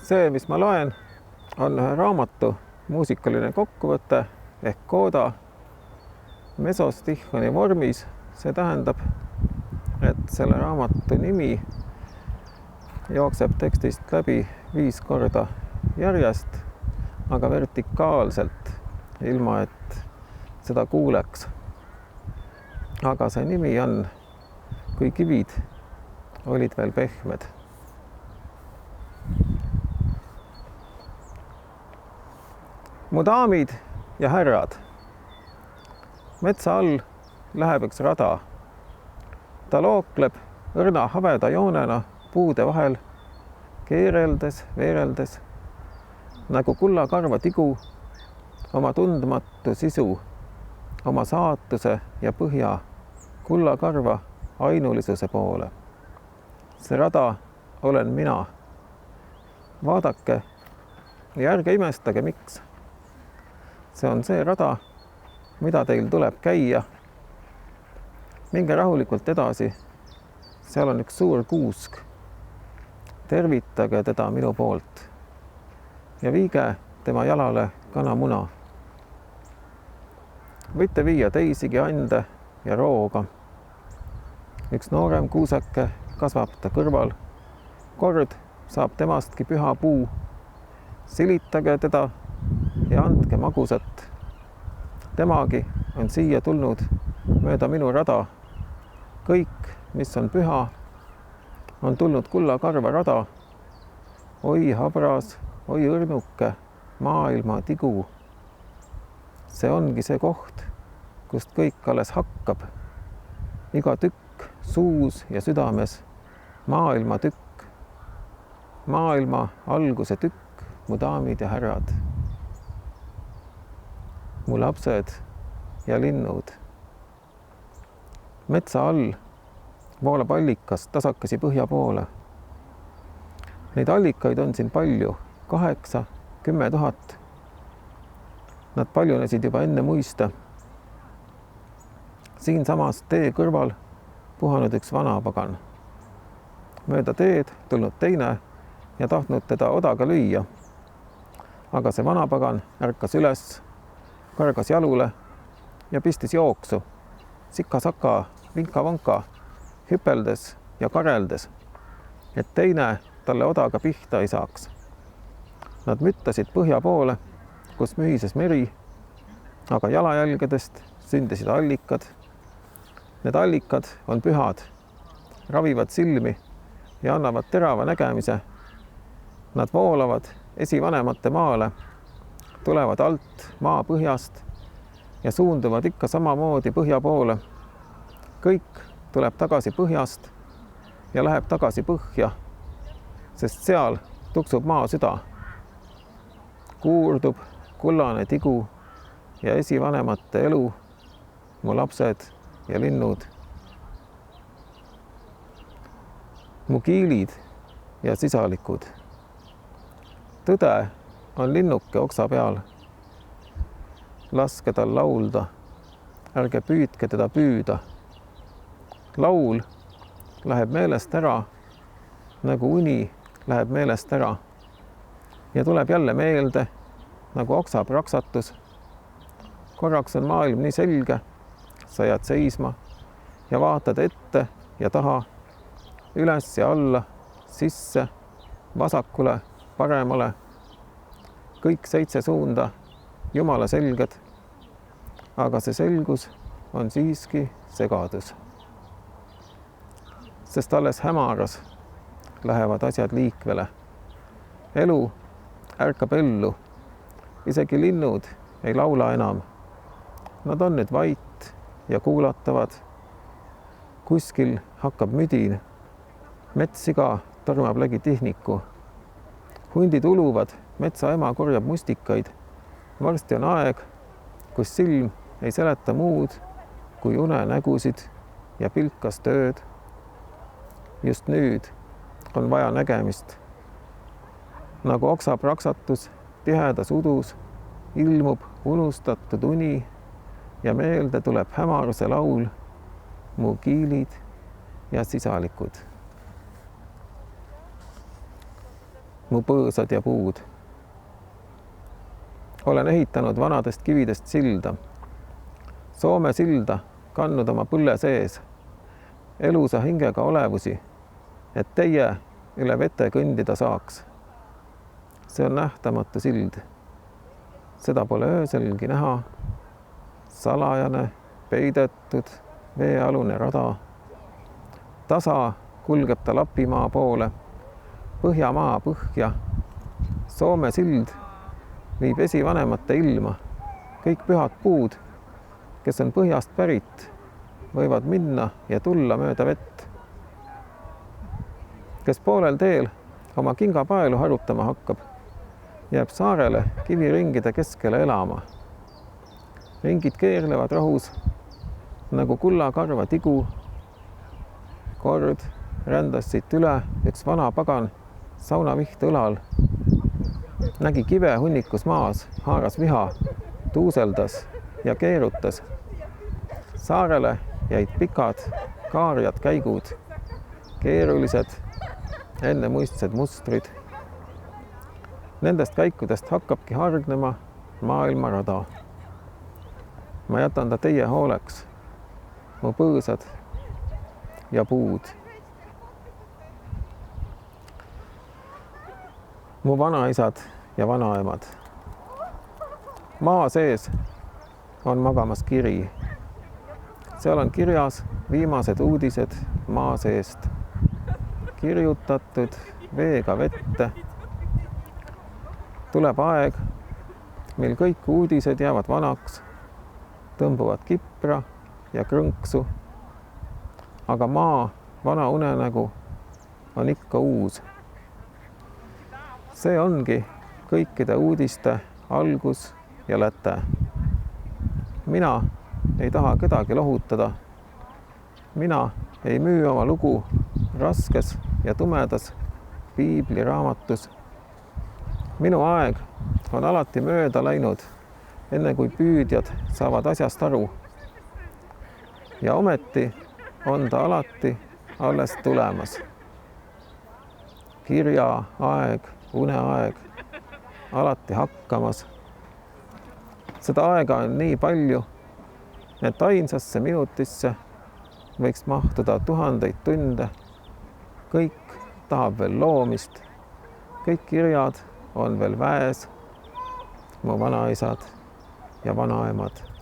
See, mis ma loen, on ühe raamatu muusikaline kokkuvõte ehk kooda mesostihhoni vormis. See tähendab, et selle raamatu nimi jookseb tekstist läbi 5 korda järjest, aga vertikaalselt, ilma et seda kuuleks. Aga see nimi on Kui kivid olid veel pehmed. Mu daamid ja härrad, metsa all läheb üks rada. Ta lookleb õrna habeda joonena puude vahel, keereldes, veereldes, nagu kullakarva tigu, oma tundmatu sisu, oma saatuse ja põhja kullakarva ainulisuse poole. See rada olen mina. Vaadake ja ärge imestage, miks. See on see rada, mida teil tuleb käia. Minge rahulikult edasi. Seal on üks suur kuusk. Tervitage teda minu poolt ja viige tema jalale kanamuna. Võite viia teisigi ande ja rooga. Üks noorem kuusake kasvab ta kõrval. Kord saab temastki püha puu. Silitage teda ja andke magusat. Temagi on siia tulnud mööda minu rada. Kõik, mis on püha, on tulnud kullakarva rada. Oi habras, oi õrnuke, maailma tigu. See ongi see koht, kust kõik alles hakkab. Iga tükk suus ja südames, maailma tükk. Maailma alguse tükk, mu daamid ja härrad. Mu lapsed ja linnud. Metsa all voolab allikas tasakesi põhja poole. Neid allikaid on siin palju, 8-10 000. Nad paljunesid juba enne muiste. Siin samas tee kõrval puhanud üks vanapagan. Mööda teed tulnud teine ja tahtnud teda odaga lüüa. Aga see vanapagan ärkas üles, kargas jalule ja pistis jooksu. Sika-saka, vinka-vanka, hüpeldes ja kareldes, et teine talle odaga pihta ei saaks. Nad müttasid põhja poole, kus mühises meri, aga jalajälgedest sündisid allikad. Need allikad on pühad, ravivad silmi ja annavad terava nägemise. Nad voolavad esivanemate maale, tulevad alt maa põhjast ja suunduvad ikka samamoodi põhja poole. Kõik tuleb tagasi põhjast ja läheb tagasi põhja, sest seal tuksub maa süda. Kuurdub kullane tigu ja esivanemate elu, mu lapsed ja linnud. Mu kiilid ja sisalikud. Tõde on linnuke oksa peal. Laske tal laulda, ärge püüdke teda püüda. Laul läheb meelest ära, nagu uni läheb meelest ära ja tuleb jälle meelde, nagu oksa praksatus. Korraks on maailm nii selge, sa jääd seisma ja vaatad ette ja taha, üles ja alla, sisse, vasakule, paremale. Kõik 7 suunda, Jumala selged, aga see selgus on siiski segadus. Sest alles hämaras lähevad asjad liikvele. Elu ärkab ellu, isegi linnud ei laula enam. Nad on nüüd vait ja kuulatavad. Kuskil hakkab müdin. Metssiga tormab legi tihniku. Hundid uluvad, metsa ema korjab mustikaid. Varsti on aeg, kus silm ei seleta muud kui unenägusid ja pilkas tööd. Just nüüd on vaja nägemist. Nagu oksa praksatus tihedas udus ilmub unustatud uni ja meelde tuleb hämaruse laul, mu kiilid ja sisalikud. mu põõsad ja puud. Olen ehitanud vanadest kividest silda, Soome silda kandnud oma põlle sees, elusa hingega olevusi, et teie üle vete kõndida saaks. See on nähtamatu sild. Seda pole ööselgi näha. Salajane, peidetud, veealune rada. Tasa kulgeb ta Lapimaa poole, Põhjamaa põhja. Soome sild viib esivanemate ilma. Kõik pühad puud, kes on põhjast pärit, võivad minna ja tulla mööda vett. Kes poolel teel oma kingapaelu harutama hakkab, jääb saarele kiviringide keskele elama. Ringid keerlevad rahus nagu kullakarva tigu. Kord rändas siit üle üks vana pagan saunaviht õlal. Nägi kive hunnikus maas, haaras viha, tuuseldas ja keerutas. Saarele jäid pikad kaarjad käigud, keerulised, ennemuistsed mustrid. Nendest käikudest hakkabki hargnema maailmarada. Ma jätan ta teie hooleks, mu põõsad ja puud. Mu vanaisad ja vanaemad. Maa sees on magamas kiri. Seal on kirjas viimased uudised maa seest. Kirjutatud veega vette. Tuleb aeg, mil kõik uudised jäävad vanaks, tõmbuvad kipra ja krõnksu. Aga maa vana unenägu on ikka uus. See ongi kõikide uudiste algus ja läte. Mina ei taha kedagi lohutada. Mina ei müü oma lugu raskes ja tumedas piibliraamatus. Minu aeg on alati mööda läinud, enne kui püüdjad saavad asjast aru. Ja ometi on ta alati alles tulemas. Kirja aeg, uneaeg, alati hakkamas. Seda aega on nii palju, et ainsasse minutisse võiks mahtuda 1000 tunde. Kõik tahab veel loomist. Kõik kirjad on veel väes. Mu vanaisad ja vanaemad.